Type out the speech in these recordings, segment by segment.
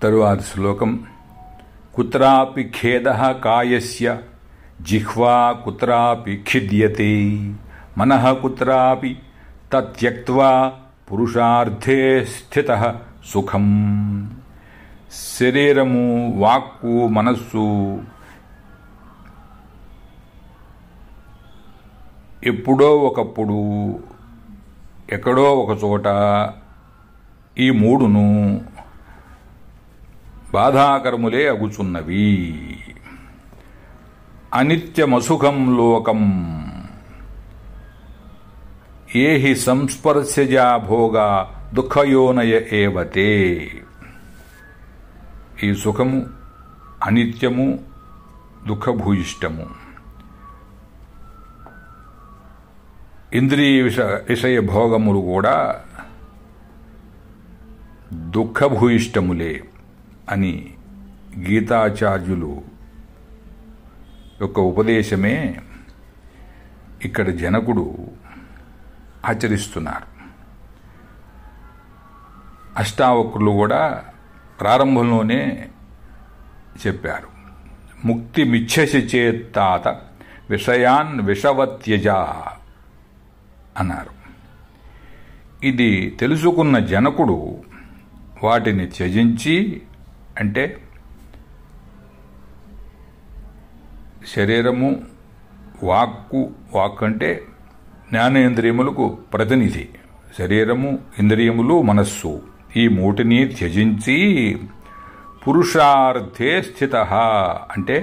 తరువాతి శ్లోకం. కుత్రాపి ఖేదః కాయస్య జిహ్వా కుత్రాపి ఖిద్యతే మనః కుత్రాపి తత్యక్త్వా పురుషార్థే స్థితః సుఖం. శరీరము, వాక్కు, మనస్సు ఎప్పుడో ఒకప్పుడు ఎక్కడో ఒక చోట ఈ మూడును బాధాకరములే అగుచున్నవి. అనిత్యమసుఖం లోకం ఏహి సంస్పర్శజా భోగా దుఃఖయోనయ ఏవతే. ఈ సుఖము అనిత్యము, దుఃఖభూయిష్టము. ఇంద్రియ విషయ భోగములు కూడా దుఃఖభూయిష్టములే అని గీతాచార్యులు యొక్క ఉపదేశమే ఇక్కడ జనకుడు ఆచరిస్తున్నారు. అష్టావక్రులు కూడా ప్రారంభంలోనే చెప్పారు, ముక్తి మిచ్ఛసి చేత్తాత విషయాన్ విషవత్యజ అన్నారు. ఇది తెలుసుకున్న జనకుడు వాటిని త్యజించి, అంటే శరీరము, వాక్కు అంటే జ్ఞానేంద్రియములకు ప్రతినిధి. శరీరము, ఇంద్రియములు, మనస్సు ఈ మూటిని త్యజించి పురుషార్థే స్థితః అంటే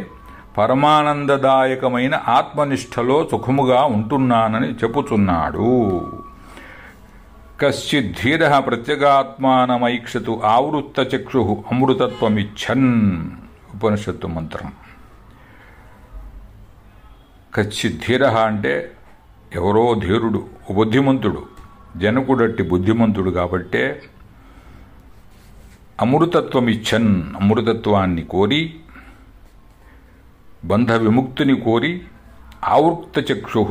పరమానందదాయకమైన ఆత్మనిష్టలో సుఖముగా ఉంటున్నానని చెప్పుచున్నాడు. కశ్చిద్ ధీరః ప్రత్యేగాత్మానమైక్షతు ఆవృత్తచక్షు అమృతత్వమిచ్చన్. ఉపనిషత్తు మంత్రం. కశ్చిద్ ధీరః అంటే ఎవరో ధీరుడు, బుద్ధిమంతుడు. జనకుడట్టి బుద్ధిమంతుడు కాబట్టే అమృతత్వమిచ్చన్, అమృతత్వాన్ని కోరి, బంధ విముక్తిని కోరి, ఆవృత్తచక్షు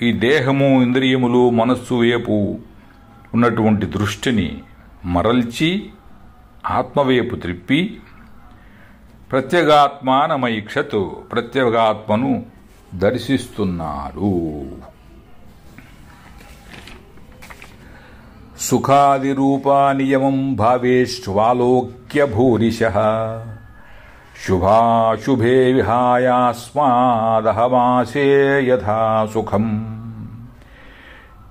ఈ దేహము, ఇంద్రియములు, మనస్సు వైపు ఉన్నటువంటి దృష్టిని మరల్చి ఆత్మవైపు త్రిప్పి ప్రత్యేగాత్మానమైక్షత్ ప్రత్యేగాత్మను దర్శిస్తున్నారు. సుఖాదిరూపానియమం భావేష్వాలోక్య భూరిశః శుభాశుభే విహాయాస్మాదహమాసే యథా సుఖం.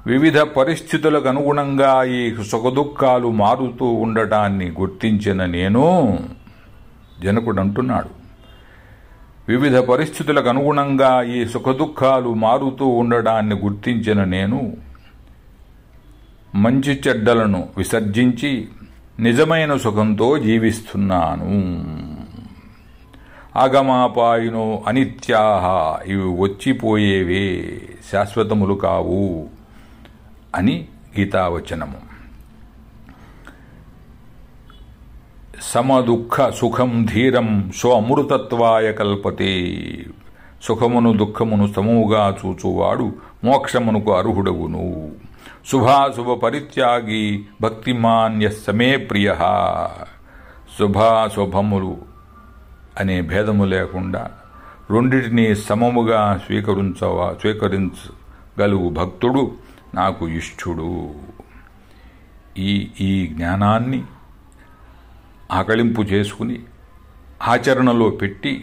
వివిధ పరిస్థితులకు అనుగుణంగా ఈ సుఖదుఖాలు మారుతూ ఉండటాన్ని గుర్తించిన నేను, జనకుడు అంటున్నాడు, వివిధ పరిస్థితులకు అనుగుణంగా ఈ సుఖదుఖాలు మారుతూ ఉండడాన్ని గుర్తించిన నేను మంచి చెడ్డలను విసర్జించి నిజమైన సుఖంతో జీవిస్తున్నాను. ఆగమాపాయినో అనిత్యాహ, ఇవి వచ్చిపోయేవే, శాశ్వతములు కావు అని గీతావచనము. సమదుఃఖ సుఖం ధీరం స్వమృతత్వాయ కల్పతే. సుఖమును దుఃఖమును సమూగా చూచువాడు మోక్షమునకు అర్హుడగును. శుభాశుభ పరిత్యాగి భక్తిమాన్య సమే ప్రియ. శుభాశుభములు అనే భేదము లేకుండా రెండిటినీ సమముగా స్వీకరించగలుగు భక్తుడు నాకు ఇష్టుడు. ఈ జ్ఞానాన్ని ఆకళింపు చేసుకుని ఆచరణలో పెట్టి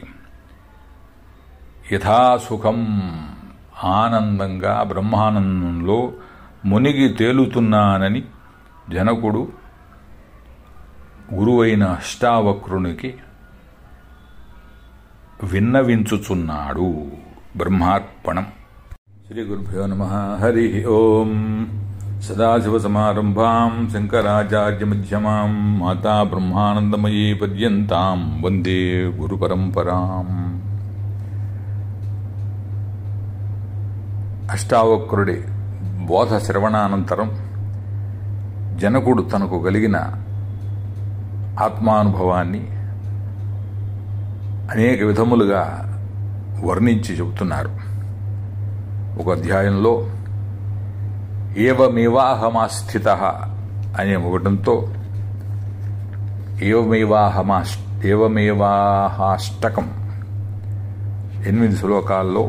యథాసుఖం ఆనందంగా బ్రహ్మానందంలో మునిగి తేలుతున్నానని జనకుడు గురువైన అష్టావక్రునికి విన్నవించుచున్నాడు. బ్రహ్మార్పణం. శ్రీ గురుభ్యో నమః. హరి ఓం. సదాశివసమారంభాం శంకరాచార్యమధ్యమాం మాతా బ్రహ్మానందమయీ పర్యంతాం వందే గురుపరంపరాం. అష్టావక్రుడి బోధ శ్రవణానంతరం జనకుడు తనకు కలిగిన ఆత్మానుభవాన్ని అనేక విధములుగా వర్ణించి చెబుతున్నారు. ఒక అధ్యాయంలో ఏవమేవాహమాస్థితః అనే ఒకటంతో ఏవమేవాహాష్టకం 8 శ్లోకాల్లో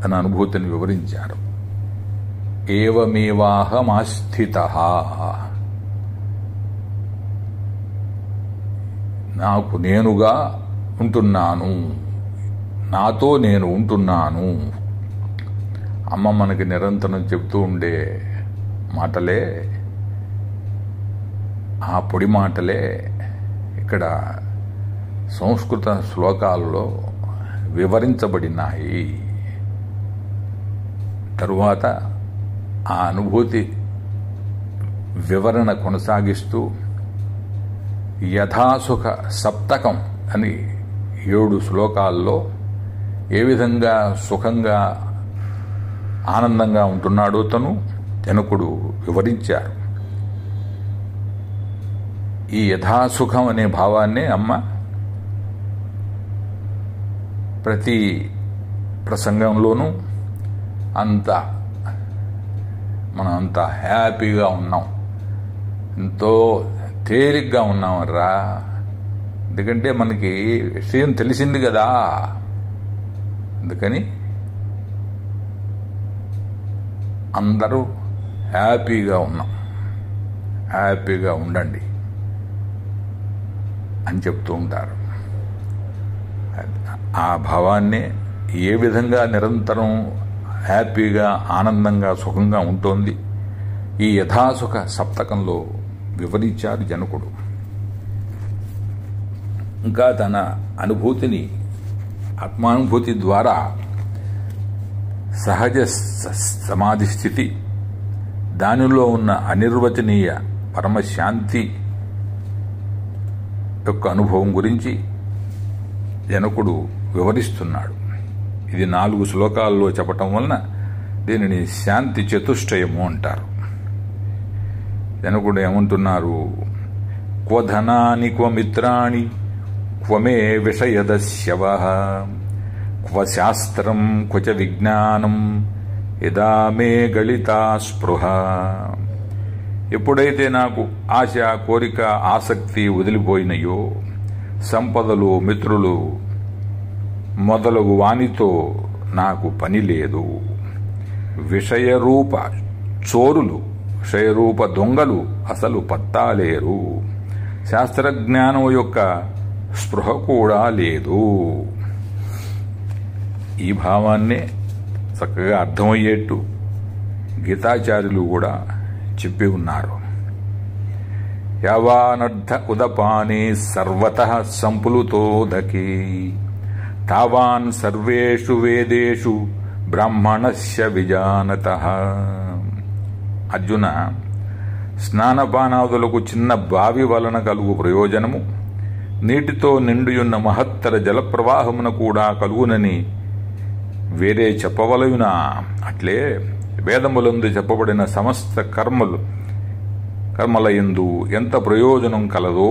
తన అనుభూతిని వివరించారు. ఏవమేవాహమాస్థితః, నాకు నేనుగా ఉంటున్నాను, నాతో నేను ఉంటున్నాను. అమ్మ మనకి నిరంతరం చెప్తూ ఉండే మాటలే, ఆ పొడి మాటలే ఇక్కడ సంస్కృత శ్లోకాలలో వివరించబడినాయి. తరువాత ఆ అనుభూతి వివరణ కొనసాగిస్తూ యథాసుఖ సప్తకం అని 7 శ్లోకాల్లో ఏ విధంగా సుఖంగా ఆనందంగా ఉంటున్నాడో తను జనకుడు వివరించారు. ఈ యథాసుఖం అనే భావాన్నే అమ్మ ప్రతి ప్రసంగంలోనూ మనం అంత హ్యాపీగా ఉన్నాం, ఎంతో తేలిగ్గా ఉన్నామర్రా, ఎందుకంటే మనకి విషయం తెలిసింది కదా, అందుకని అందరూ హ్యాపీగా ఉన్నాం, హ్యాపీగా ఉండండి అని చెప్తూ ఉంటారు. ఆ భావాన్ని ఏ విధంగా నిరంతరం హ్యాపీగా ఆనందంగా సుఖంగా ఉంటోంది ఈ యథాసుఖ సప్తకంలో వివరించారు జనకుడు. ఇంకా తన అనుభూతిని ఆత్మానుభూతి ద్వారా సహజ సమాధి స్థితి, దానిలో ఉన్న అనిర్వచనీయ పరమశాంతి యొక్క అనుభవం గురించి జనకుడు వివరిస్తున్నాడు. ఇది 4 శ్లోకాల్లో చెప్పటం వలన దీనిని శాంతి చతుష్టయము అంటారు. జనకుడు ఏమంటున్నారు? క్వ ధనాని క్వ మిత్రాణి క్వమే విషయదస్యవః క్వ శాస్త్రం క్వచ విజ్ఞానం యదా మే గళితా స్పృహ. ఎప్పుడైతే నాకు ఆశ, కోరిక, ఆసక్తి వదిలిపోయినయో, సంపదలు, మిత్రులు మొదలగు వానితో నాకు పని లేదు. విషయరూప చోరులు, విషయరూప దొంగలు అసలు పత్తాలేరు. శాస్త్రజ్ఞానం యొక్క స్పృహ కూడా లేదు. ఈ భావాన్నే చక్కగా అర్థమయ్యేట్టు గీతాచార్యులు కూడా చెప్పి ఉన్నారు. యావానర్థ ఉదపానే సర్వతః సంప్లుతోదకే తావాన్ సర్వేషు వేదేషు బ్రాహ్మణస్య విజానతః. అర్జున, స్నానపానాదులకు చిన్న బావి వలన కలుగు ప్రయోజనము నీటితో నిండియున్న మహత్తర జలప్రవాహమున కూడా కలుగునని వేరే చెప్పవలయునా? అట్లే వేదములందు చెప్పబడిన సమస్త కర్మలయందు ఎంత ప్రయోజనం కలదో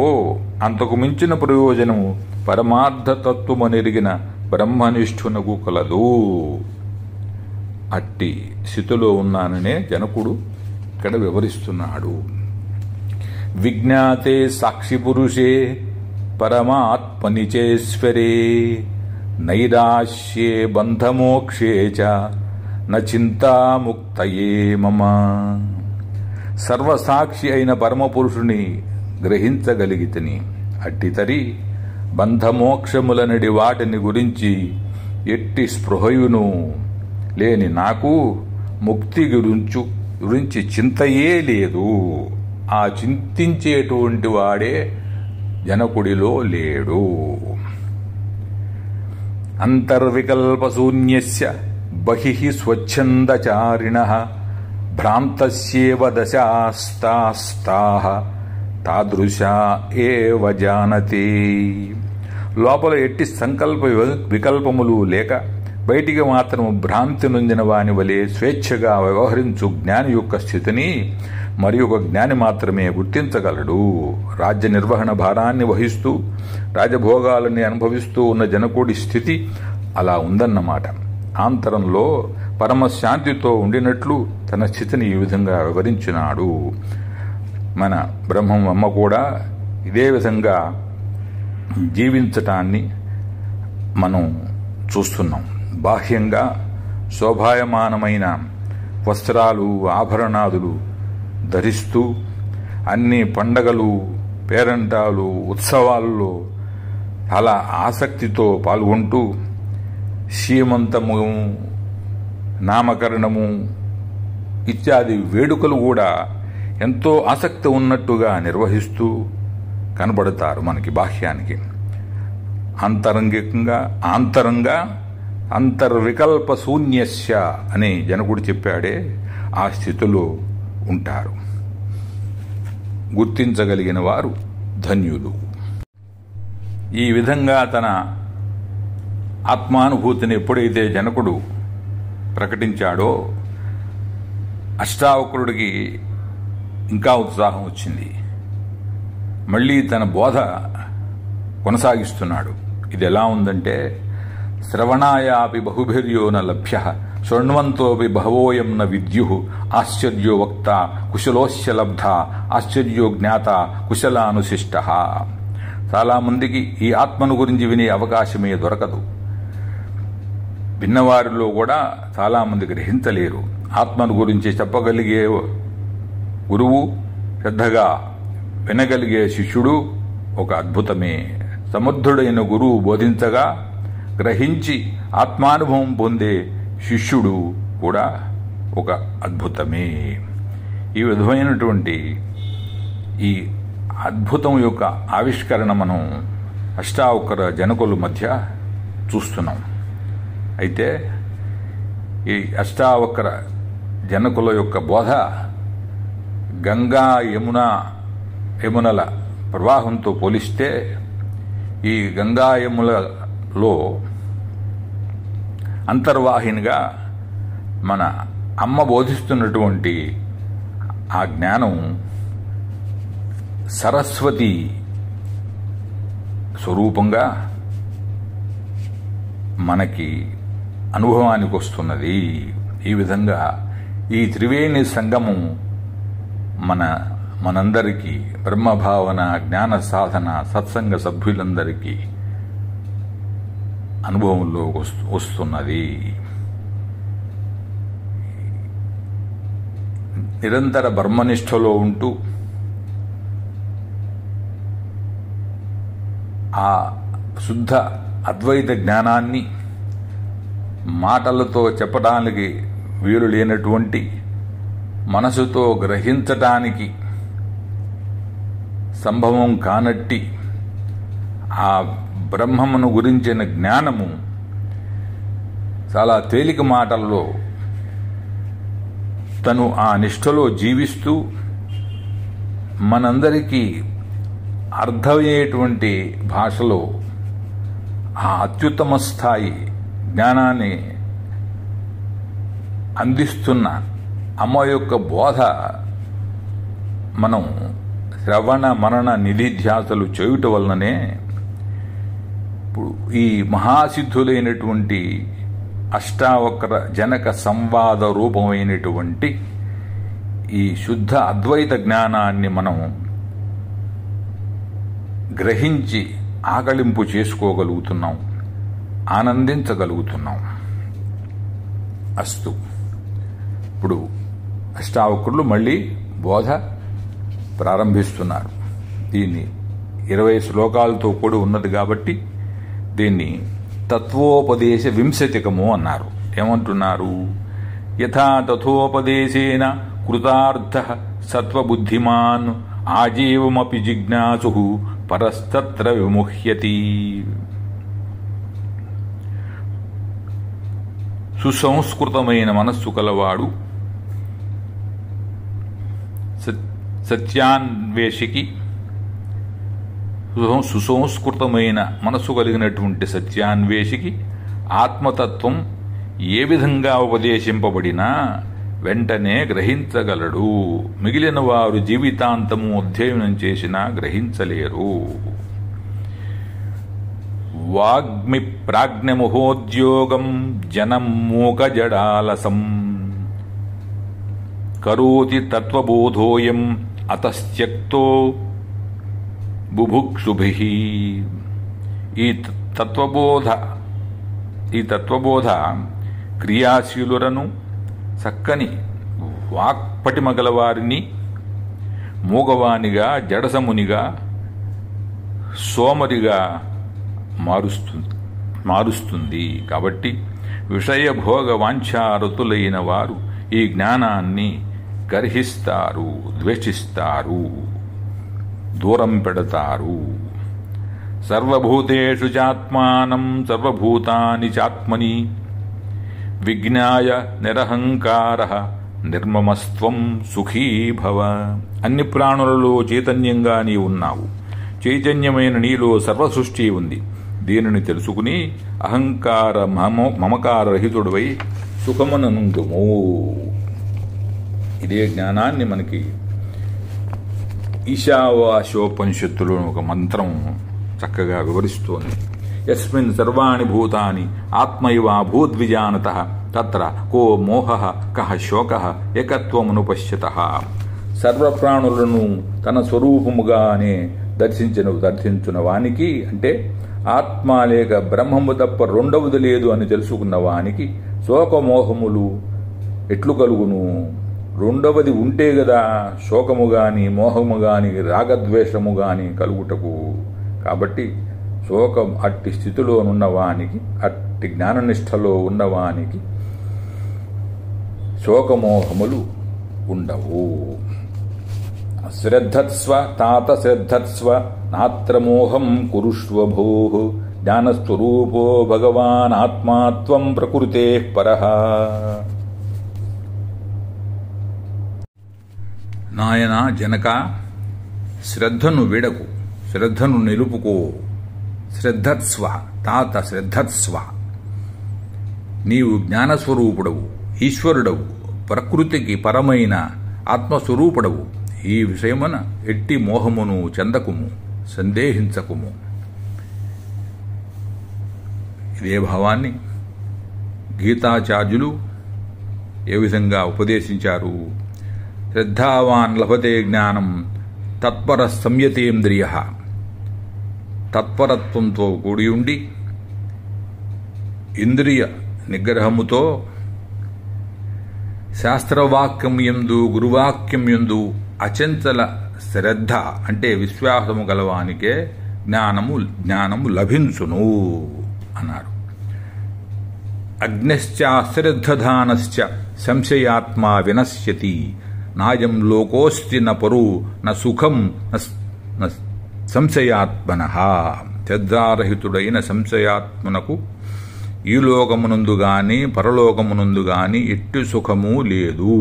అంతకు మించిన ప్రయోజనము పరమార్థతత్వమనెరిగిన బ్రహ్మనిష్ఠునకు కలదు. అట్టి స్థితిలో ఉన్నాననే జనకుడు ఇక్కడ వివరిస్తున్నాడు. విజ్ఞాతే సాక్షి పురుషే పరమాత్మనిచేశ్వరే నైరాశ్యే బంధమోక్షే చ న చింతాముక్తయే మమ. సర్వసాక్షి అయిన పరమపురుషుని గ్రహించగలిగితిని. అట్టితరి బంధమోక్షములనడి వాటిని గురించి ఎట్టి స్పృహయును లేని నాకు ముక్తి గురించి చింతయే లేదు. ఆ చింతించేటువంటి వాడే జనకుడిలో లేడు. అంతర్వికల్పశూన్యస్య బహిః స్వచ్ఛందచారిణః భ్రాంతస్యేవ దశాస్తాస్తాః తాదృశా ఏవ జానతి. లోపల ఎట్టి సంకల్ప వికల్పములు లేక బయటికి మాత్రం భ్రాంతి నొందిన వాని వలె స్వేచ్ఛగా వ్యవహరించు జ్ఞాని యొక్క స్థితిని మరి ఒక జ్ఞాని మాత్రమే గుర్తించగలడు. రాజ్య నిర్వహణ భారాన్ని వహిస్తూ రాజభోగాలని అనుభవిస్తూ ఉన్న జనకుడి స్థితి అలా ఉందన్నమాట. ఆంతరంలో పరమశాంతితో ఉండినట్లు తన స్థితిని ఈ విధంగా వివరించినాడు. మన బ్రహ్మం అమ్మ కూడా ఇదే విధంగా జీవించటాన్ని మనం చూస్తున్నాం. బాహ్యంగా శోభాయమానమైన వస్త్రాలు, ఆభరణాదులు ధరిస్తూ అన్ని పండగలు, పేరంటాలు, ఉత్సవాల్లో చాలా ఆసక్తితో పాల్గొంటూ సీమంతము, నామకరణము ఇత్యాది వేడుకలు కూడా ఎంతో ఆసక్తి ఉన్నట్టుగా నిర్వహిస్తూ కనబడతారు మనకి బాహ్యానికి. ఆంతరంగా అంతర్వికల్ప శూన్యస్య అని జనకుడు చెప్పాడే, ఆ స్థితిలో ఉంటారు. గుర్తించగలిగిన వారు ధన్యులు. ఈ విధంగా తన ఆత్మానుభూతిని ఎప్పుడైతే జనకుడు ప్రకటించాడో అష్టావక్రుడికి ఇంకా ఉత్సాహం వచ్చింది. మళ్ళీ తన బోధ కొనసాగిస్తున్నాడు. ఇది ఎలా ఉందంటే, శ్రవణాయాపి బహుభిర్యో న లభ్య శృణ్వంతోపి బహవోయం న విద్యు ఆశ్చర్యో వక్త కుశలోస్య లబ్ధ ఆశ్చర్యో జ్ఞాత కుశలానుశిష్ట. చాలామందికి ఈ ఆత్మను గురించి వినే అవకాశమే దొరకదు. విన్నవారిలో కూడా చాలామంది గ్రహించలేరు. ఆత్మను గురించి చెప్పగలిగే గురువు, శ్రద్ధగా వినగలిగే శిష్యుడు ఒక అద్భుతమే. సమర్థుడైన గురువు బోధించగా గ్రహించి ఆత్మానుభవం పొందే శిష్యుడు కూడా ఒక అద్భుతమే. ఈ విధమైనటువంటి ఈ అద్భుతం యొక్క ఆవిష్కరణ మనం అష్టావక్ర జనకుల మధ్య చూస్తున్నాం. అయితే ఈ అష్టావక్ర జనకుల యొక్క బోధ గంగా యమునల ప్రవాహంతో పోలిస్తే ఈ గంగా యములలో అంతర్వాహినిగా మన అమ్మ బోధిస్తున్నటువంటి ఆ జ్ఞానం సరస్వతి స్వరూపంగా మనకి అనుభవానికి వస్తున్నది. ఈ విధంగా ఈ త్రివేణి సంగమం మనందరికీ బ్రహ్మభావన, జ్ఞాన సాధన, సత్సంగ సభ్యులందరికీ అనుభవంలో వస్తున్నది. నిరంతర బ్రహ్మనిష్టలో ఉంటూ ఆ శుద్ధ అద్వైత జ్ఞానాన్ని మాటలతో చెప్పడానికి వీలు లేనటువంటి, మనసుతో గ్రహించటానికి సంభవం కానట్టి ఆ బ్రహ్మమును గురించిన జ్ఞానము చాలా తేలిక మాటల్లో తను ఆ నిష్ఠలో జీవిస్తూ మనందరికీ అర్థమయ్యేటువంటి భాషలో ఆ అత్యుత్తమ స్థాయి జ్ఞానాన్ని అందిస్తున్న అమ్మ యొక్క బోధ మనం శ్రవణ మనన నిధిధ్యాసలు చేయుట వలననే ఇప్పుడు ఈ మహాసిద్ధులైనటువంటి అష్టావక్ర జనక సంవాద రూపమైనటువంటి ఈ శుద్ధ అద్వైత జ్ఞానాన్ని మనం గ్రహించి ఆకళింపు చేసుకోగలుగుతున్నాం, ఆనందించగలుగుతున్నాం. అస్తు. ఇప్పుడు అష్టావక్రులు మళ్ళీ బోధ ప్రారంభిస్తున్నారు. దీన్ని 20 శ్లోకాలతో కూడి ఉన్నది కాబట్టి దీన్ని తత్వోపదేశ వింశతికము అన్నారు. ఏమంటున్నారు? యథా తథోపదేశేన కృతార్థ సత్వబుద్ధిమాన్ ఆజీవమపి జిజ్ఞాసు పరస్తత్ర విముహ్యతి. సుసంస్కృతమైన మనస్సు కలవాడు సత్యాన్వేషికి, సుసంస్కృతమైన మనస్సు కలిగినటువంటి సత్యాన్వేషికి ఆత్మతత్వం ఏ విధంగా ఉపదేశింపబడినా వెంటనే గ్రహించగలడు. మిగిలిన వారు జీవితాంతము అధ్యయనం చేసినా గ్రహించలేరు. వాగ్మి ప్రాజ్ఞముహోద్యోగం జనం మూకజడాలసం కరోతి తత్వబోధోయం అతస్త్యక్తో బుభుక్షుభిః. ఈ తత్వబోధ క్రియాశీలురను చక్కని వాక్పటిమగలవారిని మూగవానిగా, జడసమునిగా, సోమరిగా మారుస్తుంది. కాబట్టి విషయభోగ వాంఛారతులైన వారు ఈ జ్ఞానాన్ని గర్హిస్తారు, ద్వేషిస్తారు, దూరం పెడతారు. సర్వభూతేషు చాత్మానం సర్వభూతాని చాత్మని విజ్ఞాయ నిరహంకారః నిర్మమస్త్వం సుఖీ భవ. అన్ని ప్రాణులలో చైతన్యంగా నీ ఉన్నావు. చైతన్యమైన నీలో సర్వసృష్టి ఉంది. దీనిని తెలుసుకుని అహంకార మమకార రహితుడివై సుఖమునందుము. ఇదే జ్ఞానాన్ని మనకి ఈశావాస్యోపనిషత్తులో ఒక మంత్రం చక్కగా వివరిస్తోంది. యస్మిన్ సర్వాణి భూతాని ఆత్మైవా భూద్విజానతః తత్ర కో మోహః కః శోకః ఏకత్వమనుపశ్యతః. సర్వప్రాణులను తన స్వరూపముగానే దర్శించిన వానికి, అంటే ఆత్మ లేక బ్రహ్మము తప్ప రెండవది లేదు అని తెలుసుకున్న వానికి శోకమోహములు ఎట్లు కలుగును? రెండవది ఉంటే గదా శోకము గాని, మోహము గాని, రాగద్వేషము గాని కలుగుటకు. కాబట్టి శోకం అట్టి స్థితిలో ఉన్నవానికి, అట్టి జ్ఞాననిష్టలో ఉన్నవానికి శోకమోహములు ఉండవు. శ్రద్ధత్స్వ తాత శ్రద్ధత్స్వ నాత్రమోహం కురుష్వ భూః జ్ఞానస్వరూపో భగవాన్ ఆత్మాత్వం ప్రకృతే పరః. నాయనా జనక, శ్రద్ధను విడకు, శ్రద్ధను నిలుపుకో. శ్రద్ధత్స్వ తాత శ్రద్ధత్స్వ. నీవు జ్ఞానస్వరూపుడవు, ఈశ్వరుడవు, ప్రకృతికి పరమైన ఆత్మస్వరూపుడవు. ఈ విషయమున ఎట్టి మోహమును చెందకుము, సందేహించకుము. ఇదే భావాన్ని గీతాచార్యులు ఏ విధంగా ఉపదేశించారు? శ్రద్ధావాన్ లభతే జ్ఞానం తత్పర సంయతేంద్రియ. తత్పరత్వంతో కూడి ఉండి ఇంద్రియ నిగ్రహముతో శాస్త్రవాక్యం యందు, గురువాక్యం యందు అచంచల శ్రద్ధ అంటే విశ్వాసము గలవానికే జ్ఞానము లభించును అన్నారు. అగ్నిశ్చాశ్రద్ధధానశ్చ సంశయాత్మా వినశ్యతి నాయం లోకోస్తి న పరు న సుఖం న సంశయాత్మనః. శ్రద్ధారహితుడైన సంశయాత్మనకు ఈ లోకమునందు గాని పరలోకమునందు గాని ఎట్టి సుఖము లేదు.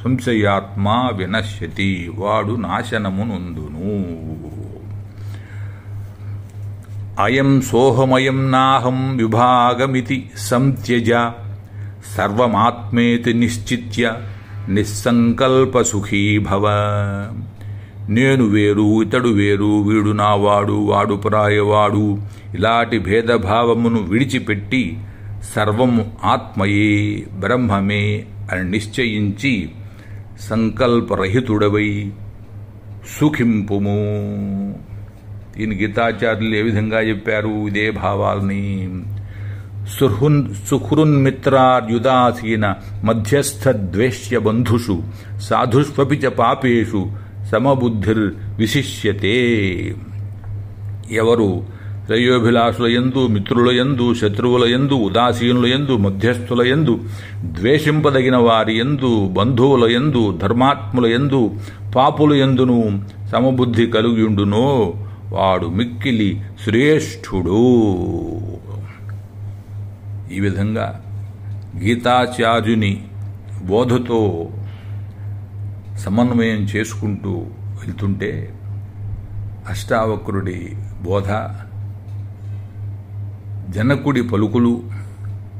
సంశయాత్మ వినశ్యతి, వాడు నాశనమునందును. అయం సోహమయం నాహం విభాగమితి సంత్యజ సర్వమాత్మేతి నిశ్చిత్య నిస్సంకల్ప సుఖీ భవ. నేను వేరు, ఇతడు వేరు, వీడు నావాడు, వాడు పరాయవాడు, ఇలాంటి భేదభావమును విడిచిపెట్టి సర్వము ఆత్మయే, బ్రహ్మమే అని నిశ్చయించి సంకల్పరహితుడవై సుఖింపుము. దీని గీతాచార్యులు ఏ విధంగా చెప్పారు ఇదే భావాల్ని? సుహృన్మిత్రార్యుదాసీన మధ్యస్థ ద్వేష్య బంధుషు సాధుష్వపి చ పాపేషు సమబుద్ధిర్ విశిష్యతే. ఎవరు శ్రేయోభిలాషుల యందు, మిత్రుల యందు, శత్రువుల యందు, ఉదాసీనుల యందు, మధ్యస్థుల యందు, ద్వేషింపదగిన వారి యందు, బంధువుల యందు, ధర్మాత్ముల యందు, పాపుల యందును సమబుద్ధి కలిగియుండునో వాడు మిక్కిలి శ్రేష్ఠుడు. ఈ విధంగా గీతాచార్యుని బోధతో సమన్వయం చేసుకుంటూ వెళ్తుంటే అష్టావక్రుడి బోధ, జనకుడి పలుకులు,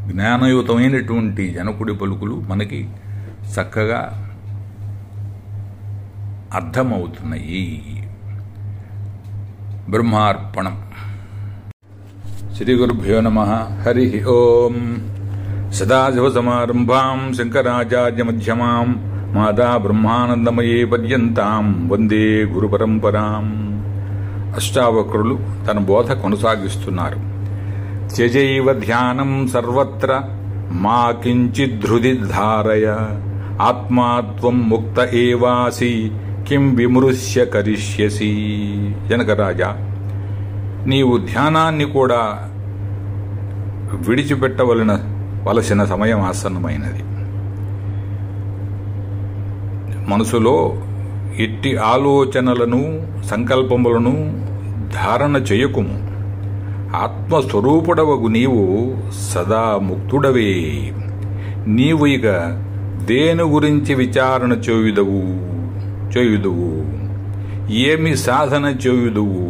జ్ఞానయుతమైనటువంటి జనకుడి పలుకులు మనకి చక్కగా అర్థమవుతున్నాయి. బ్రహ్మార్పణం. శ్రీ గురుభ్యో నమః. హరి ఓం. సదాశివసమారంభాం శంకరాచార్యమధ్యమాం మాతా బ్రహ్మానందమయే పర్యంతాం వందే గురుపరంపరాం. అష్టావక్రులు తన బోధ కొనసాగిస్తున్నారు. త్యజైవ ధ్యానం సర్వత్ర మా కించిద్ధృది ధారయ ఆత్మాత్వం ముక్త ఏవాసి కిం విమృశ్య కరిష్యసి. జనకరాజా, నీవు ధ్యానాన్ని కూడా విడిచిపెట్టవలసిన సమయం ఆసన్నమైనది. మనసులో ఎట్టి ఆలోచనలను సంకల్పములను ధారణ చేయకుము. ఆత్మస్వరూపుడవగు నీవు సదా ముక్తుడవే. నీవు ఇక దేని గురించి విచారణ చేయుదువు? ఏమి సాధన చేయుదువు?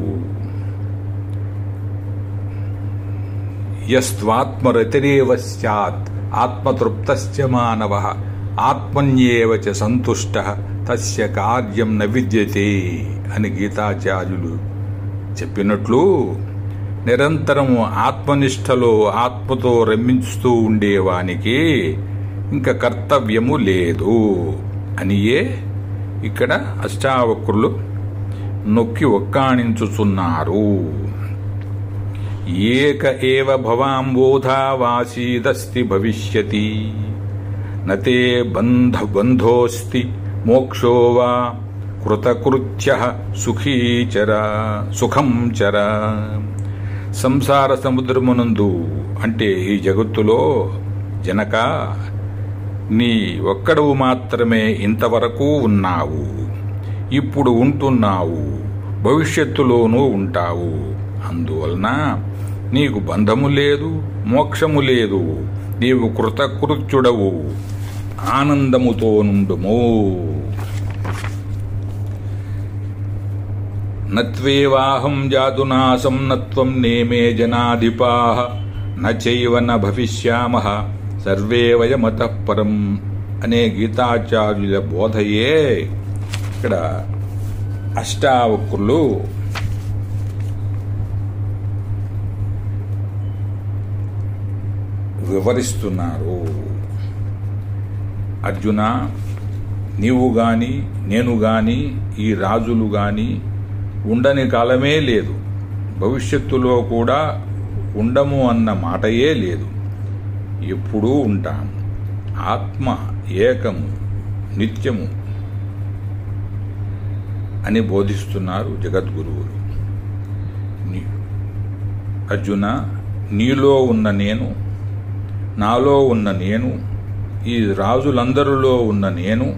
యస్త్వాత్మరతిరేవ స్యాత్ ఆత్మతృప్తశ్చ మానవః ఆత్మన్యేవ చ సంతుష్టః తస్య కార్యం న విద్యతే అని గీతాచార్యులు చెప్పినట్లు, నిరంతరము ఆత్మనిష్టలో ఆత్మతో రమించుతూ ఉండేవానికి ఇంకా కర్తవ్యము లేదు అనియే ఇక్కడ అష్టావక్రులు నొక్కి ఒక్కాణించుచున్నారు. ఏక ఏవ భవాంబోధా వాసీదస్తి భవిష్యతి నతే బంధోస్తి మోక్షో వా కృతకృత్యః సుఖం చర. సంసార సముద్రమునందు అంటే ఈ జగత్తులో జనక, నీ ఒక్కడవు మాత్రమే ఇంతవరకు ఉన్నావు, ఇప్పుడు ఉంటున్నావు, భవిష్యత్తులోనూ ఉంటావు. అందువలన నీకు బంధము లేదు, మోక్షము లేదు. నీవు కృతకృత్యుడవు, ఆనందముతో నుండుము. నత్వేవాహం జాతునాసం నత్వం నేమే జనాధిపాః నచైవ న భవిష్యామః సర్వే వయమతః పరం అనే గీతాచార్యుల బోధయే ఇక్కడ అష్టావక్రులు వివరిస్తున్నారు. అర్జున, నీవు గాని నేను గాని ఈ రాజులు గాని ఉండని కాలమే లేదు, భవిష్యత్తులో కూడా ఉండము అన్న మాటయే లేదు. ఎప్పుడూ ఉంటాం. ఆత్మ ఏకము, నిత్యము అని బోధిస్తున్నారు జగద్గురువులు. అర్జున, నీలో ఉన్న నేను, నాలో ఉన్న నేను, ఈ రాజులందరిలో ఉన్న నేను,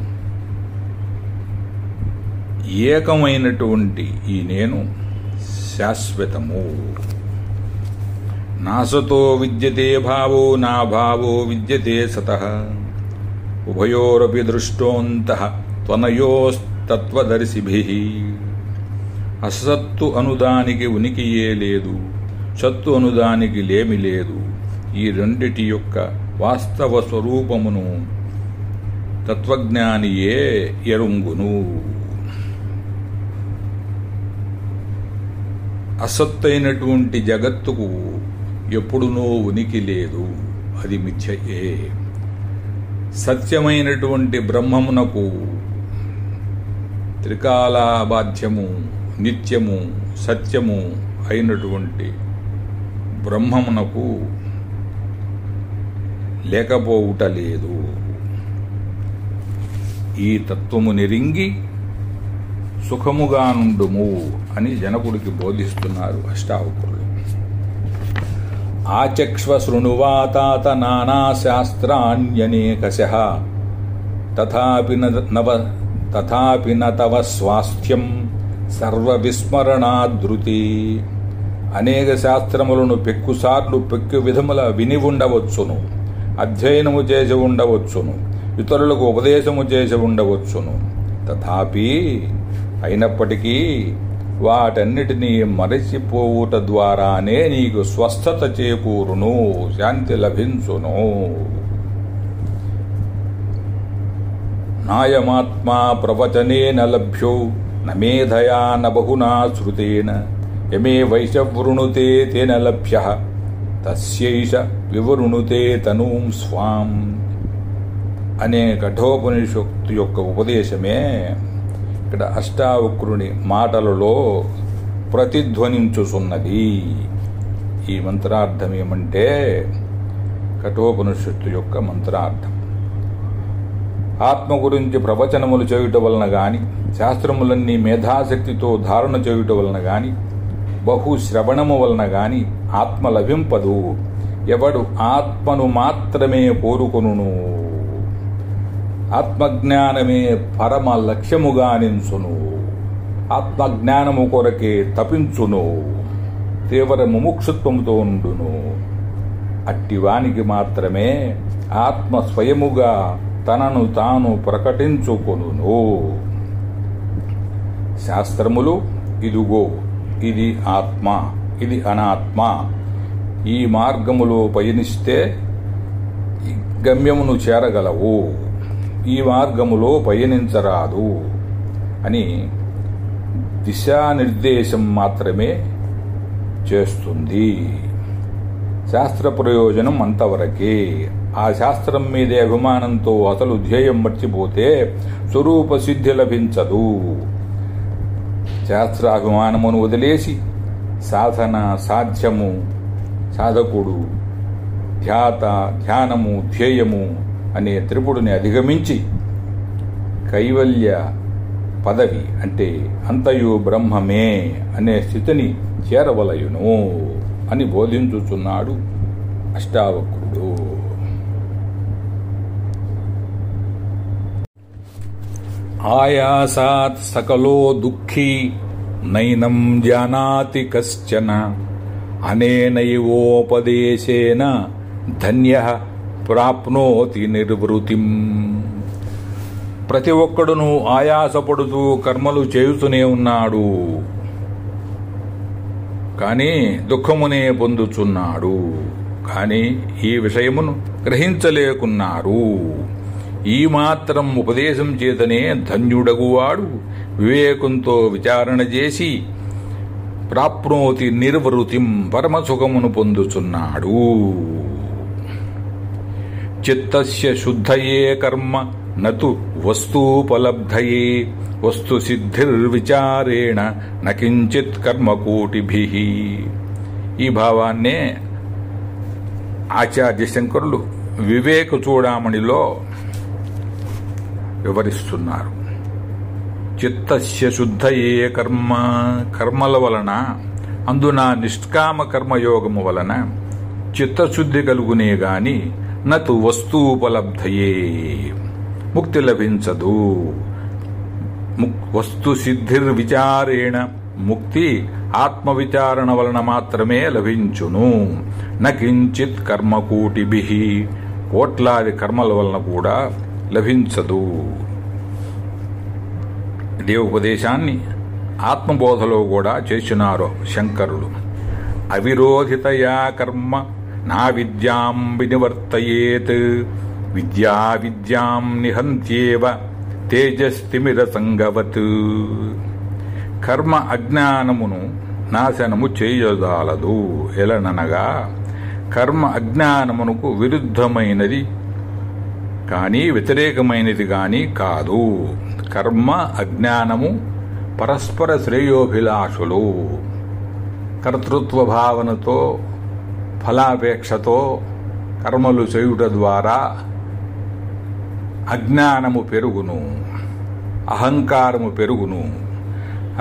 ఏకమైనటువంటి ఈ నేను శాశ్వతము. నాసతో విద్యతే భావో నా భావో విద్యతే సతః ఉభయోరపి దృష్టోంతః త్వనయోస్తత్వదర్శిభిః. అసత్తు అనుదానికి ఉనికియే లేదు, సత్తు అనుదానికి లేమి లేదు. ఈ రెండిటి యొక్క వాస్తవ స్వరూపమును తత్వజ్ఞానియే ఎరుంగును. అసత్తైనటువంటి జగత్తుకు ఎప్పుడునూ ఉనికి లేదు, అది మిథ్యయే. సత్యమైనటువంటి బ్రహ్మమునకు త్రికాలాబాధ్యము, నిత్యము, సత్యము అయినటువంటి బ్రహ్మమునకు లేకపోవుట లేదు. ఈ తత్వము నెరింగి సుఖముగా నుండుము అని జనకుడికి బోధిస్తున్నారు అష్టావక్రులు. ఆచక్ష్వ శృణువాతాత నానా శాస్త్రాణ్యనేకశః తథాపి న తవ స్వాస్థ్యం సర్వవిస్మరణాదృతి. అనేక శాస్త్రములను పెక్కుసార్లు పెక్కు విధముల విని ఉండవచ్చును, అధ్యయనము చేసి ఉండవచ్చును, ఇతరులకు ఉపదేశము చేసి ఉండవచ్చును. తథాపి అయినప్పటికీ వాటన్నిటినీ మరచిపోవుట ద్వారానే నీకు స్వస్థత చేకూరును, శాంతి లభించును. నాయమాత్మా ప్రవచనేన లభ్యో నమేధయా న బహునా శ్రుతేన యమే వైశవృణుతే తేన లభ్యః తస్యైష వివృణుతే తనూం స్వాం అనే కఠోపనిషత్తు యొక్క ఉపదేశమే ఇక్కడ అష్టావక్రుని మాటలలో ప్రతిధ్వనించుచున్నది. ఈ మంత్రార్థం ఏమంటే కఠోపనిషత్తు యొక్క మంత్రార్థం. ఆత్మ గురించి ప్రవచనములు చేయుట వలన గాని, శాస్త్రములన్నీ మేధాశక్తితో ధారణ చేయుట వలన గాని, బహుశ్రవణము వలన గాని ఆత్మ లభింపదు. ఎవడు ఆత్మను మాత్రమే కోరుకొనును, ఆత్మజ్ఞానమే పరమ లక్ష్యముగా నించును, ఆత్మజ్ఞానము కొరకే తపించును, తీవ్ర ముముక్షుత్వముతో ఉండును, అట్టివానికి మాత్రమే ఆత్మ స్వయముగా తనను తాను ప్రకటించుకొనును. శాస్త్రములు ఇదిగో ఇది ఆత్మ, ఇది అనాత్మ, ఈ మార్గములో పయనిస్తే గమ్యమును చేరగలవు, ఈ మార్గములో పయనించరాదు అని దిశానిర్దేశం మాత్రమే చేస్తుంది. శాస్త్ర ప్రయోజనం అంతవరకే. ఆ శాస్త్రం మీదే అభిమానంతో అసలు ధ్యేయం మర్చిపోతే స్వరూప సిద్ధి లభించదు. శాస్త్రాభిమానమును వదిలేసి సాధన, సాధ్యము, సాధకుడు, ధ్యానము, ధ్యేయము అనే త్రిపుడిని అధిగమించి కైవల్య పదవి అంటే అంతయు బ్రహ్మమే అనే స్థితిని చేరవలయును అని బోధించుచున్నాడు అష్టావక్రుడు. ఆయాసాత్ సకలో దుఃఖీ నైనం జానాతి కశ్చన అనేనైవోపదేశేన ధన్యః ప్రాప్నోతి నిర్వృతిం. ప్రతి ఒక్కడును ఆయాసపడుతూ కర్మలు చేయుతూనే ఉన్నాడు, కానీ దుఃఖమునే పొందుచున్నాడు. కానీ ఈ విషయమును గ్రహించలేకున్నారు. ఈ మాత్రం ఉపదేశం చేతనే ధన్యుడగువాడు వివేకంతో విచారణ చేసి ప్రాప్నోతి నిర్వృతిం పరమసుఖమును పొందుచున్నాడు. చిత్తస్య శుద్ధయే కర్మ నతు వస్తూపలబ్ధయే వస్తు సిద్ధిర్విచారేణ నకించిత్ కర్మకోటిభిః. ఈ భావాన్నే ఆచార్య శంకరులు వివేక చూడామణిలో వివరిస్తున్నారు. చిత్తస్య శుద్ధయే కర్మ, కర్మల వలన అందున నిష్కామ కర్మయోగము వలన చిత్తశుద్ధి కలుగునే గాని నతు వస్తూపలబ్ధయే ముక్తి లభించదు. వస్తు సిద్ధిర్విచారేణ ముక్తి ఆత్మవిచారణ వలన మాత్రమే లభించును. నకించిత్ కర్మకోటిభిః కోట్లాది కర్మల వలన కూడా లభించదు. ఇదే ఉపదేశాన్ని ఆత్మబోధలో కూడా చేసినారు శంకరులు. అవిరోధితయా కర్మ నా విద్యాం వినివర్తయేత్ విద్యా విద్యాం నిహంత్యేవ తేజస్తిమిర సంగవత్. కర్మ అజ్ఞానమును నాశనము చేయజాలదు. ఎలననగా కర్మ అజ్ఞానమునకు విరుద్ధమైనది కానీ వ్యతిరేకమైనది కానీ కాదు. కర్మ అజ్ఞానము పరస్పర శ్రేయోభిలాషులు. కర్తృత్వ భావనతో ఫలాపేక్షతో కర్మలు చేయుట ద్వారా అజ్ఞానము పెరుగును, అహంకారము పెరుగును.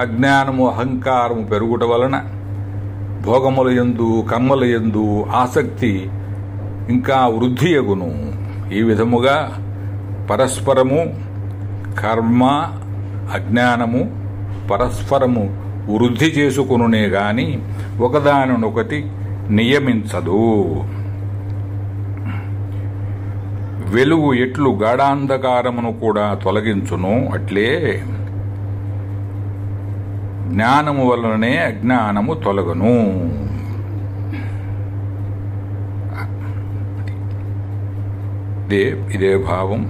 అజ్ఞానము అహంకారము పెరుగుట వలన భోగముల యందు కర్మల యందు ఆసక్తి ఇంకా వృద్ధి అగును. ఈ విధముగా పరస్పరము కర్మ అజ్ఞానము పరస్పరము వృద్ధి చేసుకునునే గాని ఒకదానినొకటి నియమించదు. వెలుగు ఎట్లు గాఢాంధకారమును కూడా తొలగించును అట్లే జ్ఞానము వలననే అజ్ఞానము తొలగను. ఇదే భావం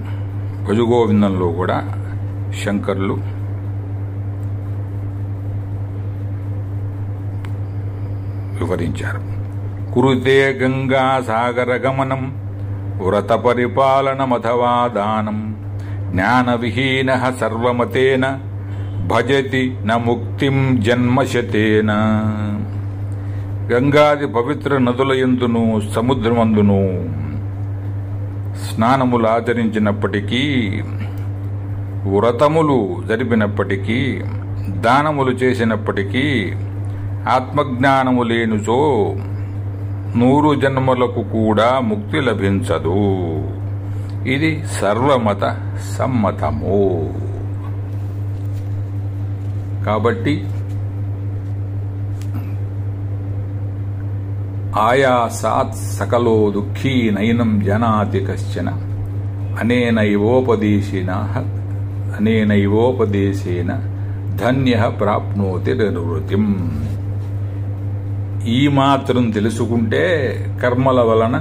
భజగోవిందంలో కూడా శంకరులు వివరించారు. కురుతే గంగా సాగర గమనం వ్రత పరిపాలనమథవా దానం జ్ఞాన విహీన సర్వమతేన భజతి న ముక్తిం జన్మశతేన. గంగాది పవిత్ర నదుల యందును సముద్రమందును స్నానములు ఆచరించినప్పటికీ, వ్రతములు జరిపినప్పటికీ, దానములు చేసినప్పటికీ ఆత్మజ్ఞానము లేనిచో 100 జన్మలకు కూడా ముక్తి లభించదు. ఇది సర్వమత సమ్మతము. కాబట్టి ఆయాసాత్ సకలో దుఃఖీ నైనం జనాతి కశ్చన అనేనైవోపదేశేన ధన్య ప్రాప్నోతి నిర్వృతిం. ఈ మాత్రం తెలుసుకుంటే కర్మల వలన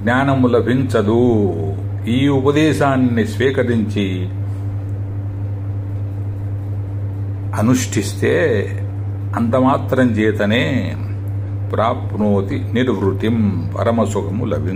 జ్ఞానము లభించదు. ఈ ఉపదేశాన్ని స్వీకరించి అనుష్ఠిస్తే అంతమాత్రం చేతనే ప్రాప్నోతి నిర్వృతిం, పరమసుఖము లభించదు.